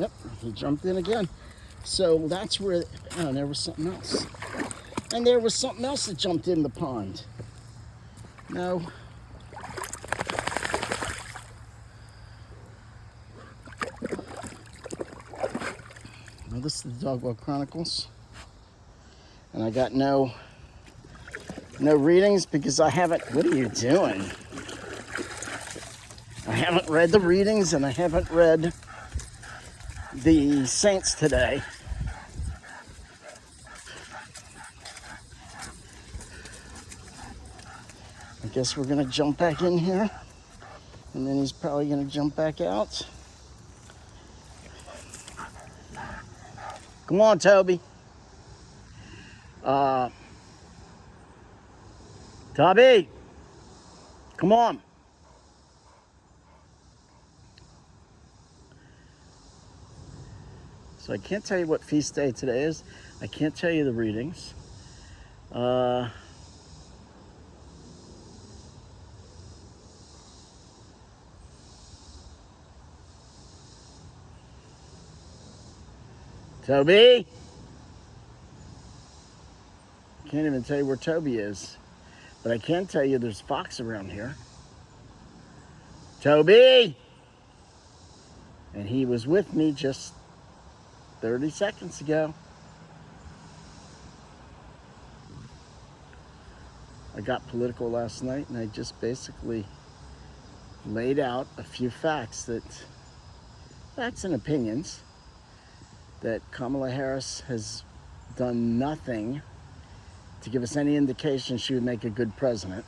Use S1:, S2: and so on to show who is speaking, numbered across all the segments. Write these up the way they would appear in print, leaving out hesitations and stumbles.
S1: Yep, he jumped in again. So that's where, oh, there was something else. And there was something else that jumped in the pond. No. Well, this is the Dogwell Chronicles. And I got no readings because I haven't, what are you doing? I haven't read the readings and I haven't read the Saints today. I guess we're gonna jump back in here and then he's probably gonna jump back out. Come on, Toby. Toby, come on. So I can't tell you what feast day today is. I can't tell you the readings. Toby? Can't even tell you where Toby is. But I can tell you there's Fox around here. Toby! And he was with me just 30 seconds ago. I got political last night and I just basically laid out a few facts and opinions that Kamala Harris has done nothing to give us any indication she would make a good president.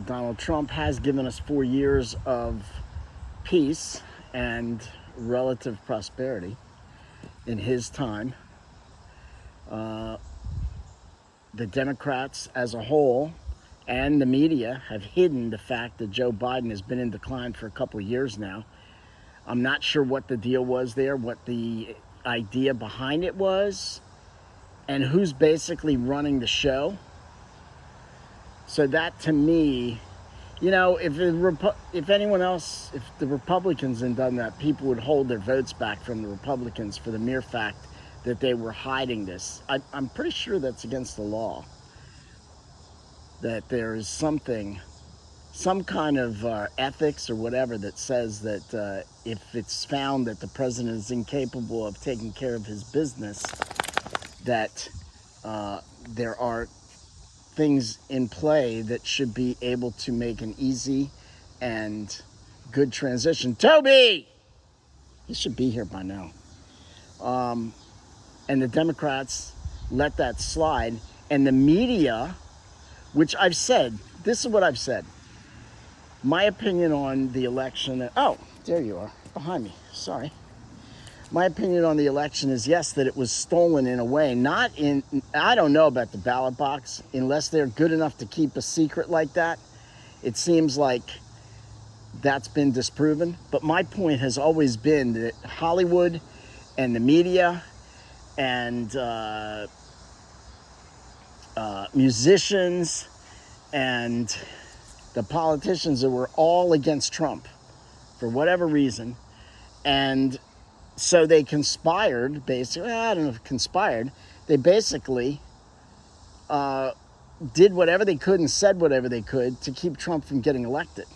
S1: Donald Trump has given us 4 years of peace and relative prosperity in his time. The Democrats as a whole and the media have hidden the fact that Joe Biden has been in decline for a couple of years now. I'm not sure what the deal was there, what the idea behind it was, and who's basically running the show. So that, to me, you know, if anyone else, if the Republicans had done that, people would hold their votes back from the Republicans for the mere fact that they were hiding this. I'm pretty sure that's against the law. That there is some kind of ethics or whatever that says that if it's found that the president is incapable of taking care of his business, that there are things in play that should be able to make an easy and good transition. Toby! He should be here by now. And the Democrats let that slide. And the media, which I've said, this is what I've said. My opinion on the election, oh, there you are, behind me, sorry. My opinion on the election is, yes, that it was stolen in a way, I don't know about the ballot box, unless they're good enough to keep a secret like that. It seems like that's been disproven. But my point has always been that Hollywood and the media and musicians and the politicians that were all against Trump for whatever reason. And so they conspired, basically, I don't know if conspired, they basically did whatever they could and said whatever they could to keep Trump from getting elected.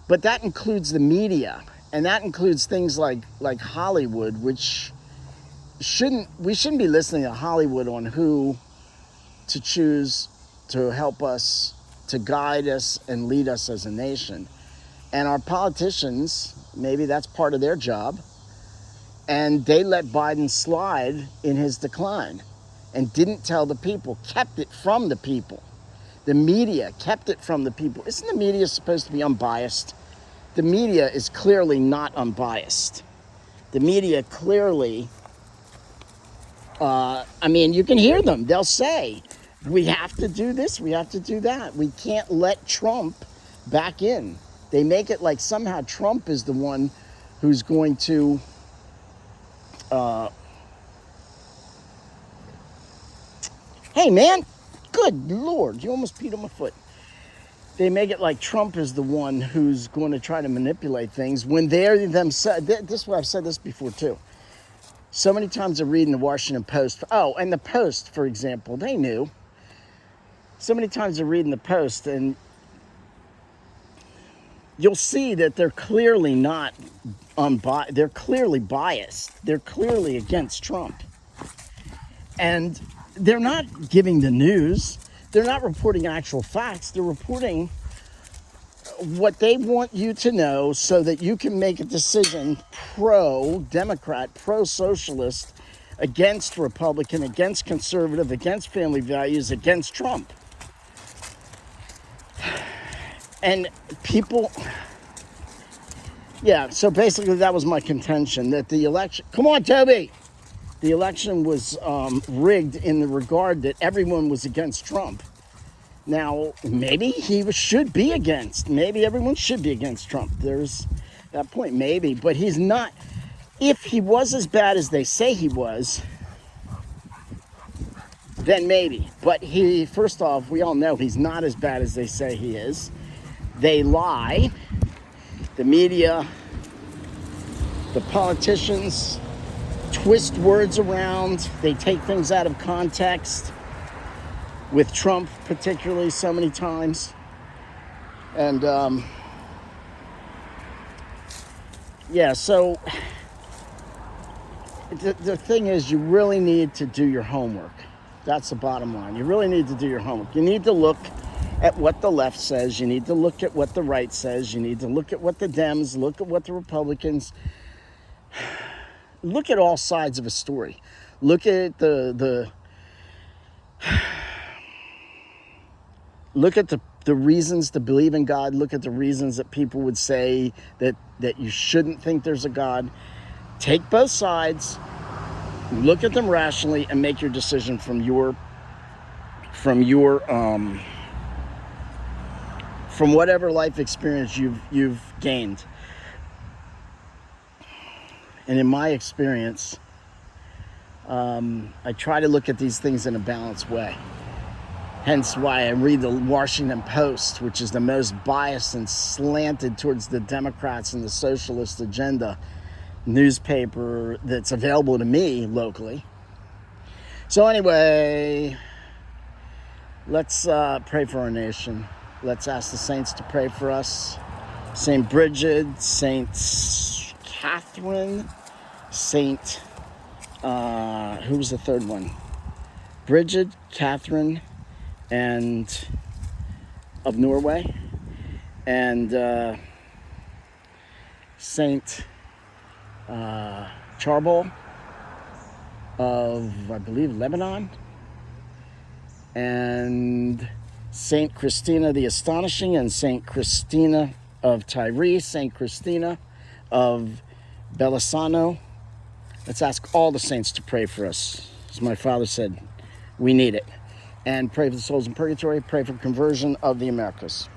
S1: But that includes the media, and that includes things like Hollywood, which we shouldn't be listening to Hollywood on who to choose to help us, to guide us and lead us as a nation. And our politicians, maybe that's part of their job, and they let Biden slide in his decline and didn't tell the people, kept it from the people. The media kept it from the people. Isn't the media supposed to be unbiased? The media is clearly not unbiased. The media clearly, you can hear them. They'll say, we have to do this, we have to do that. We can't let Trump back in. They make it like somehow Trump is the one who's going to hey man, good Lord, you almost peed on my foot. they make it like Trump is the one who's going to try to manipulate things when they're themselves. This is what I've said this before too. So many times I read in the Washington Post. Oh, and the Post, for example, they knew. So many times I read in the Post, and you'll see that they're clearly not unbiased. They're clearly biased. They're clearly against Trump. And they're not giving the news. They're not reporting actual facts. They're reporting what they want you to know so that you can make a decision pro-Democrat, pro-socialist, against Republican, against conservative, against family values, against Trump. And people, yeah, so basically that was my contention, that the election, come on, Toby! The election was rigged in the regard that everyone was against Trump. Now, maybe he should be against. Maybe everyone should be against Trump. There's that point, maybe. But he's not. If he was as bad as they say he was, then maybe. But he, first off, we all know he's not as bad as they say he is. They lie. The media, the politicians twist words around. They take things out of context. With Trump, particularly, so many times. And, yeah, so the thing is, you really need to do your homework. That's the bottom line. You really need to do your homework. You need to look at what the left says. You need to look at what the right says. You need to look at what the Dems, look at what the Republicans, look at all sides of a story. Look at look at the reasons to believe in God. Look at the reasons that people would say that you shouldn't think there's a God. Take both sides, look at them rationally, and make your decision from whatever life experience you've gained. And in my experience, I try to look at these things in a balanced way. Hence why I read the Washington Post, which is the most biased and slanted towards the Democrats and the socialist agenda newspaper that's available to me locally. So anyway, let's pray for our nation. Let's ask the saints to pray for us. St. Bridget, St. Catherine, St. Who was the third one? Bridget, Catherine, and of Norway, and Saint Charbel of, I believe, Lebanon, and Saint Christina the Astonishing, and Saint Christina of Tyre, Saint Christina of Belisano. Let's ask all the saints to pray for us. As my father said, we need it. And pray for the souls in purgatory, pray for conversion of the Americas.